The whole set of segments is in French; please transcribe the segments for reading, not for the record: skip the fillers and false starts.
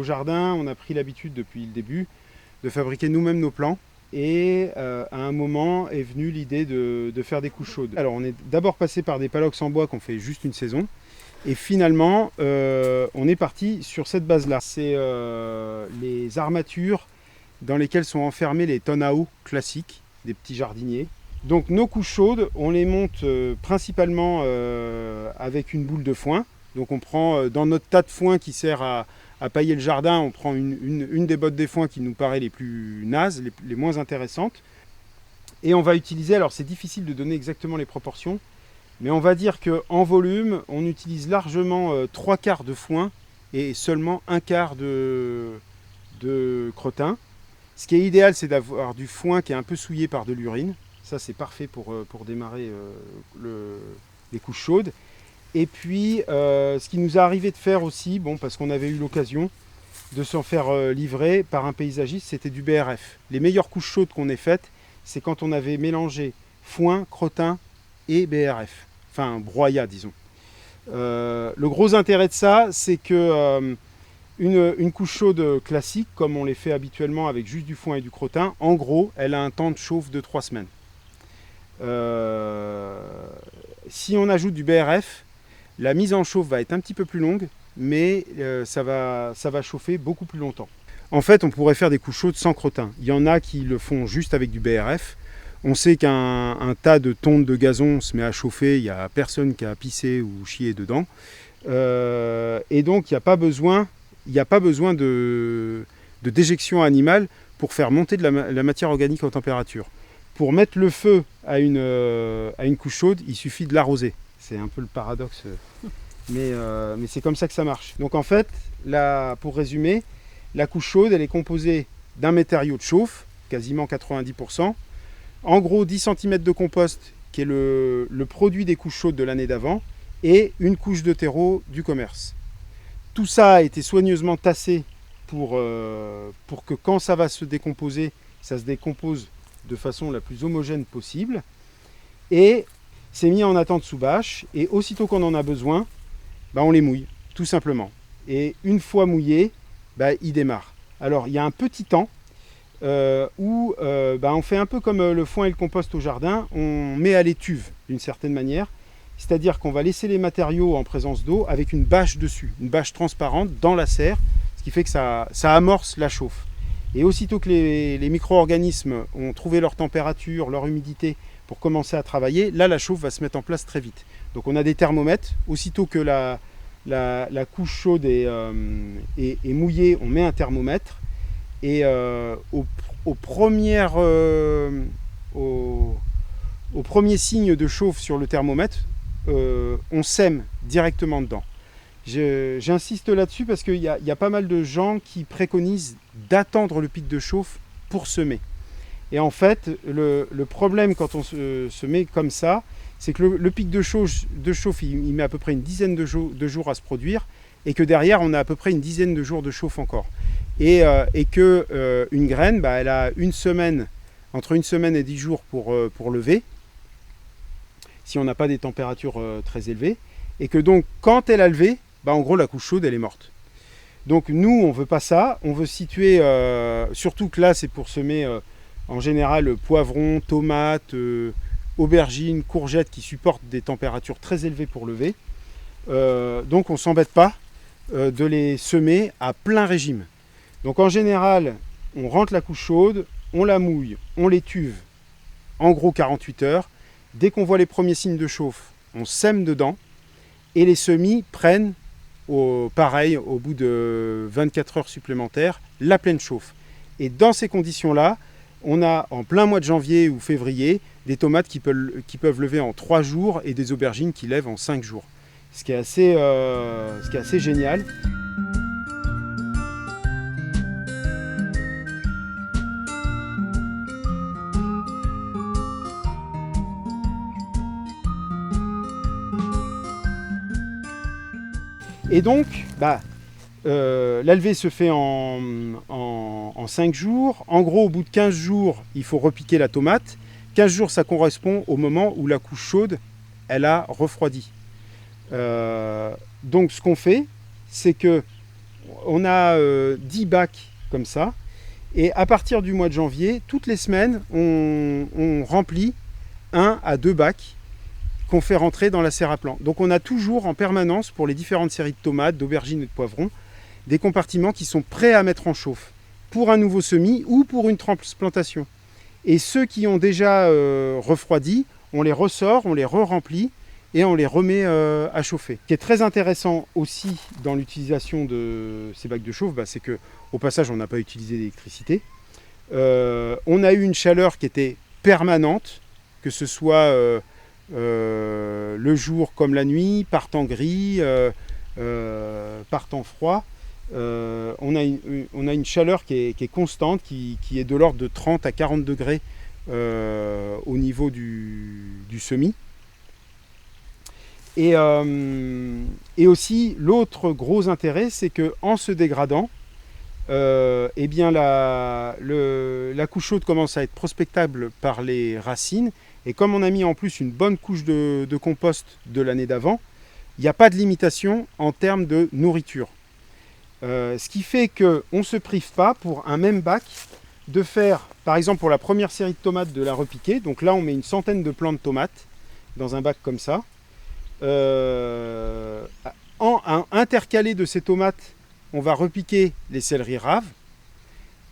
au jardin, on a pris l'habitude depuis le début de fabriquer nous-mêmes nos plants. Et à un moment est venue l'idée de faire des couches chaudes. Alors on est d'abord passé par des palox en bois qu'on fait juste une saison. Et finalement, on est parti sur cette base-là. C'est les armatures dans lesquelles sont enfermés les tonnes à eau classiques des petits jardiniers. Donc nos couches chaudes, on les monte principalement avec une boule de foin. Donc on prend dans notre tas de foin qui sert à pailler le jardin, on prend une des bottes des foins qui nous paraît les plus nazes, les moins intéressantes. Et on va utiliser, alors c'est difficile de donner exactement les proportions, mais on va dire qu'en volume, on utilise largement 3/4 de foin et seulement 1/4 de crottin. Ce qui est idéal, c'est d'avoir du foin qui est un peu souillé par de l'urine. Ça, c'est parfait pour démarrer les couches chaudes. Et puis, ce qui nous est arrivé de faire aussi, bon, parce qu'on avait eu l'occasion de s'en faire livrer par un paysagiste, c'était du BRF. Les meilleures couches chaudes qu'on ait faites, c'est quand on avait mélangé foin, crottin et BRF. Enfin, broyat, disons. Le gros intérêt de ça, c'est que une couche chaude classique, comme on les fait habituellement avec juste du foin et du crottin, en gros, elle a un temps de chauffe de 3 semaines. Si on ajoute du BRF, la mise en chauffe va être un petit peu plus longue, mais ça va chauffer beaucoup plus longtemps. En fait, on pourrait faire des couches chaudes sans crottin. Il y en a qui le font juste avec du BRF. On sait qu'un tas de tonnes de gazon se met à chauffer, il n'y a personne qui a pissé ou chié dedans. Et donc, il n'y a pas besoin de déjection animale pour faire monter de la matière organique en température. Pour mettre le feu à une couche chaude, il suffit de l'arroser. C'est un peu le paradoxe, mais c'est comme ça que ça marche. Donc en fait, pour résumer, la couche chaude, elle est composée d'un matériau de chauffe, quasiment 90%, en gros 10 cm de compost, qui est le produit des couches chaudes de l'année d'avant, et une couche de terreau du commerce. Tout ça a été soigneusement tassé pour que quand ça va se décomposer, ça se décompose de façon la plus homogène possible. Et c'est mis en attente sous bâche, et aussitôt qu'on en a besoin, on les mouille, tout simplement. Et une fois mouillé, il démarre. Alors il y a un petit temps où on fait un peu comme le foin et le compost au jardin, on met à l'étuve d'une certaine manière, c'est-à-dire qu'on va laisser les matériaux en présence d'eau avec une bâche dessus, une bâche transparente dans la serre, ce qui fait que ça amorce la chauffe. Et aussitôt que les micro-organismes ont trouvé leur température, leur humidité pour commencer à travailler, là la chauffe va se mettre en place très vite. Donc on a des thermomètres, aussitôt que la couche chaude est mouillée, on met un thermomètre, et au premier signe de chauffe sur le thermomètre, on sème directement dedans. J'insiste là-dessus parce qu'il y a pas mal de gens qui préconisent d'attendre le pic de chauffe pour semer. Et en fait, le problème quand on se met comme ça, c'est que le pic de chauffe il met à peu près une dizaine de jours à se produire, et que derrière, on a à peu près une dizaine de jours de chauffe encore. Et que une graine, elle a entre une semaine et 10 jours pour lever, si on n'a pas des températures très élevées, et que donc, quand elle a levé, en gros, la couche chaude, elle est morte. Donc nous, on ne veut pas ça, on veut situer, surtout que là, c'est pour semer en général poivrons, tomates, aubergines, courgettes qui supportent des températures très élevées pour lever. Donc on ne s'embête pas de les semer à plein régime. Donc en général, on rentre la couche chaude, on la mouille, on l'étuve, en gros 48 heures. Dès qu'on voit les premiers signes de chauffe, on sème dedans, et les semis prennent, pareil, au bout de 24 heures supplémentaires, la pleine chauffe. Et dans ces conditions-là, on a en plein mois de janvier ou février des tomates qui peuvent lever en 3 jours et des aubergines qui lèvent en 5 jours. Ce qui est assez génial. Et donc, la levée se fait en 5 jours. En gros, au bout de 15 jours, il faut repiquer la tomate. 15 jours, ça correspond au moment où la couche chaude, elle a refroidi. Donc, ce qu'on fait, c'est que on a 10 bacs comme ça. Et à partir du mois de janvier, toutes les semaines, on remplit 1 à 2 bacs qu'on fait rentrer dans la serre à plant. Donc on a toujours en permanence, pour les différentes séries de tomates, d'aubergines et de poivrons, des compartiments qui sont prêts à mettre en chauffe pour un nouveau semis ou pour une transplantation. Et ceux qui ont déjà refroidi, on les ressort, on les re-remplit et on les remet à chauffer. Ce qui est très intéressant aussi dans l'utilisation de ces bacs de chauffe, c'est qu'au passage, on n'a pas utilisé d'électricité. On a eu une chaleur qui était permanente, que ce soit le jour comme la nuit, par temps gris, par temps froid. On a une chaleur qui est constante, qui est de l'ordre de 30 à 40 degrés au niveau du semis. Et aussi, l'autre gros intérêt, c'est qu'en se dégradant, eh bien la couche chaude commence à être prospectable par les racines. Et comme on a mis en plus une bonne couche de compost de l'année d'avant, il n'y a pas de limitation en termes de nourriture. Ce qui fait qu'on ne se prive pas pour un même bac de faire, par exemple pour la première série de tomates, de la repiquer. Donc là, on met une centaine de plants de tomates dans un bac comme ça. Intercalé de ces tomates, on va repiquer les céleris raves.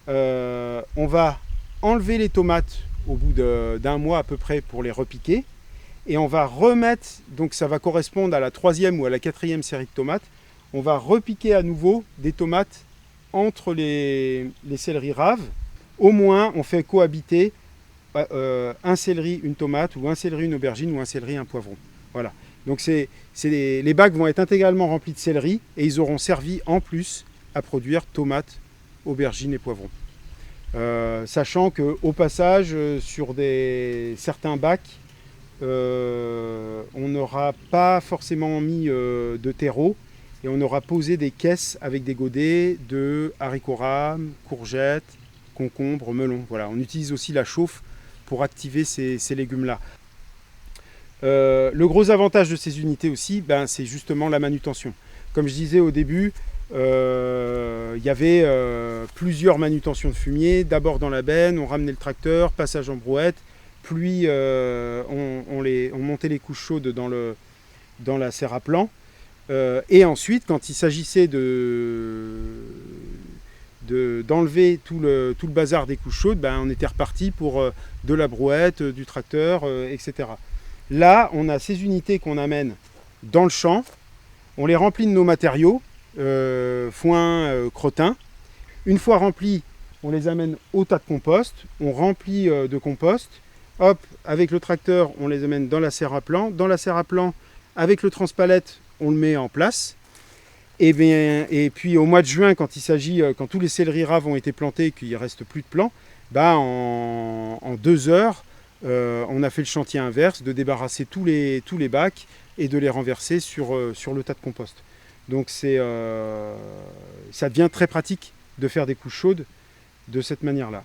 On va enlever les tomates au bout d'un mois à peu près pour les repiquer. Et on va remettre, donc ça va correspondre à la 3e ou à la 4e série de tomates, on va repiquer à nouveau des tomates entre les céleris raves. Au moins, on fait cohabiter un céleri, une tomate, ou un céleri, une aubergine, ou un céleri, un poivron. Voilà. Donc les bacs vont être intégralement remplis de céleri et ils auront servi en plus à produire tomates, aubergines et poivrons. Sachant qu'au passage, sur certains bacs, on n'aura pas forcément mis de terreau et on aura posé des caisses avec des godets de haricots rames, courgettes, concombres, melons. Voilà, on utilise aussi la chauffe pour activer ces légumes-là. Le gros avantage de ces unités aussi, c'est justement la manutention. Comme je disais au début, il y avait plusieurs manutentions de fumier. D'abord dans la benne, on ramenait le tracteur, passage en brouette, puis on montait les couches chaudes dans la serre à plant. Et ensuite, quand il s'agissait d'enlever tout le bazar des couches chaudes, on était reparti pour de la brouette, du tracteur, etc. Là, on a ces unités qu'on amène dans le champ, on les remplit de nos matériaux, foin, crottin. Une fois remplis, on les amène au tas de compost, on remplit de compost. Hop, avec le tracteur, on les amène dans la serre à plant. Dans la serre à plant, avec le transpalette, on le met en place. Et puis au mois de juin, quand tous les céleris raves ont été plantés et qu'il ne reste plus de plants, en 2 heures, on a fait le chantier inverse, de débarrasser tous les bacs et de les renverser sur le tas de compost. Donc ça devient très pratique de faire des couches chaudes de cette manière-là.